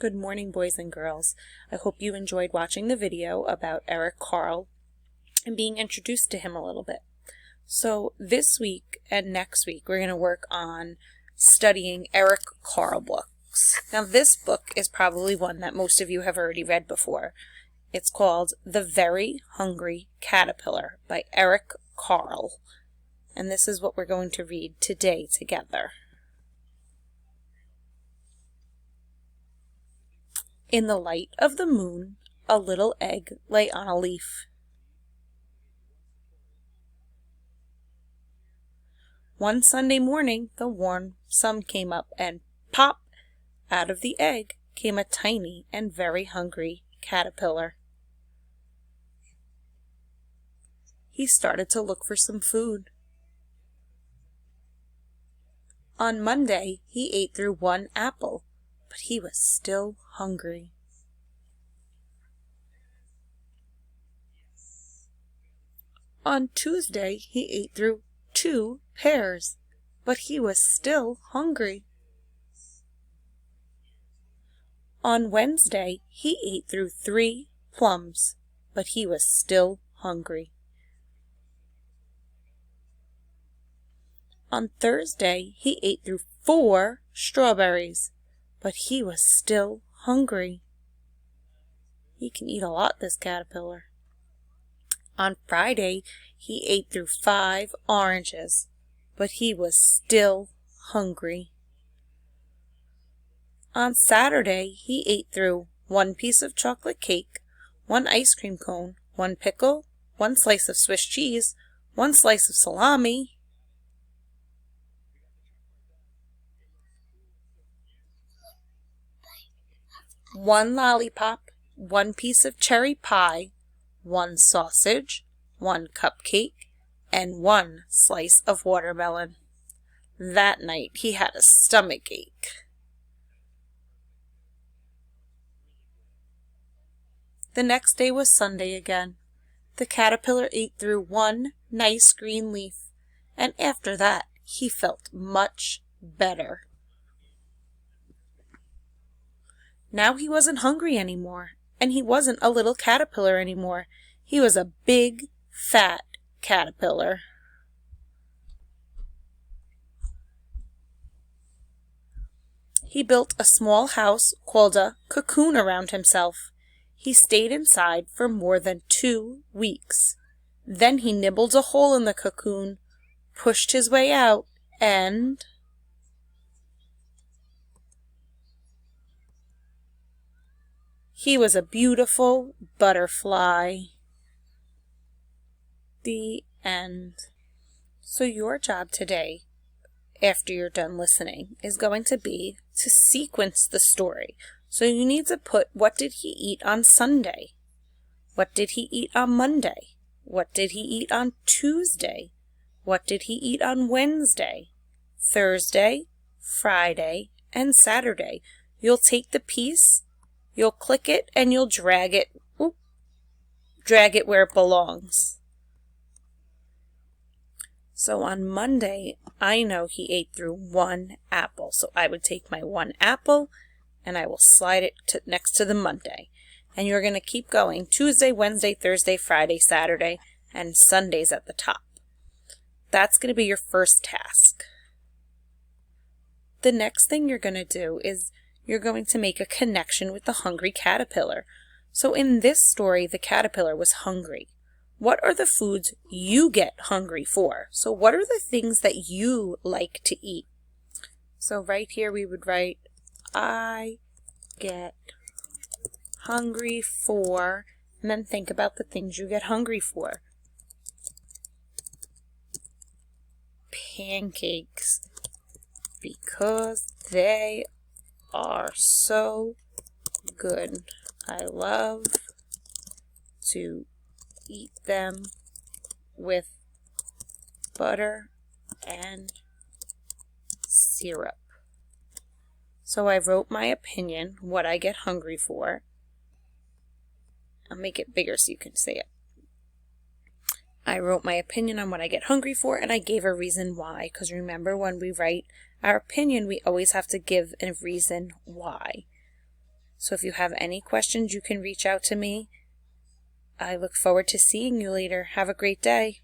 Good morning, boys and girls. I hope you enjoyed watching the video about Eric Carle and being introduced to him a little bit. So this week and next week, we're going to work on studying Eric Carle books. Now, this book is probably one that most of you have already read before. It's called The Very Hungry Caterpillar by Eric Carle. And this is what we're going to read today together. In the light of the moon, a little egg lay on a leaf. One Sunday morning, the warm sun came up, and pop! Out of the egg came a tiny and very hungry caterpillar. He started to look for some food. On Monday, he ate through one apple, but he was still hungry. On Tuesday, he ate through 2 pears, but he was still hungry. On Wednesday, he ate through 3 plums, but he was still hungry. On Thursday, he ate through 4 strawberries, but he was still hungry. He can eat a lot, this caterpillar. On Friday, he ate through 5 oranges, but he was still hungry. On Saturday, he ate through 1 piece of chocolate cake, 1 ice cream cone, 1 pickle, 1 slice of Swiss cheese, 1 slice of salami, 1 lollipop, 1 piece of cherry pie, 1 sausage, 1 cupcake, and 1 slice of watermelon. That night he had a stomach ache. The next day was Sunday again. The caterpillar ate through 1 nice green leaf, and after that he felt much better. Now he wasn't hungry anymore, and he wasn't a little caterpillar anymore. He was a big, fat caterpillar. He built a small house called a cocoon around himself. He stayed inside for more than 2 weeks. Then he nibbled a hole in the cocoon, pushed his way out, and he was a beautiful butterfly. The end. So your job today, after you're done listening, is going to be to sequence the story. So you need to put, what did he eat on Sunday? What did he eat on Monday? What did he eat on Tuesday? What did he eat on Wednesday, Thursday, Friday, and Saturday? You'll take the piece, you'll click it, and you'll drag it where it belongs. So on Monday, I know he ate through 1 apple. So I would take my 1 apple and I will slide it next to the Monday. And you're going to keep going Tuesday, Wednesday, Thursday, Friday, Saturday, and Sundays at the top. That's going to be your first task. The next thing you're going to do is you're going to make a connection with the hungry caterpillar. So in this story, the caterpillar was hungry. What are the foods you get hungry for? So what are the things that you like to eat? So right here we would write, I get hungry for, and then think about the things you get hungry for. Pancakes, because they are so good. I love to eat them with butter and syrup. So I wrote my opinion, what I get hungry for. I'll make it bigger so you can see it. I wrote my opinion on what I get hungry for, and I gave a reason why, because remember, when we write our opinion, we always have to give a reason why. So if you have any questions, you can reach out to me. I look forward to seeing you later. Have a great day.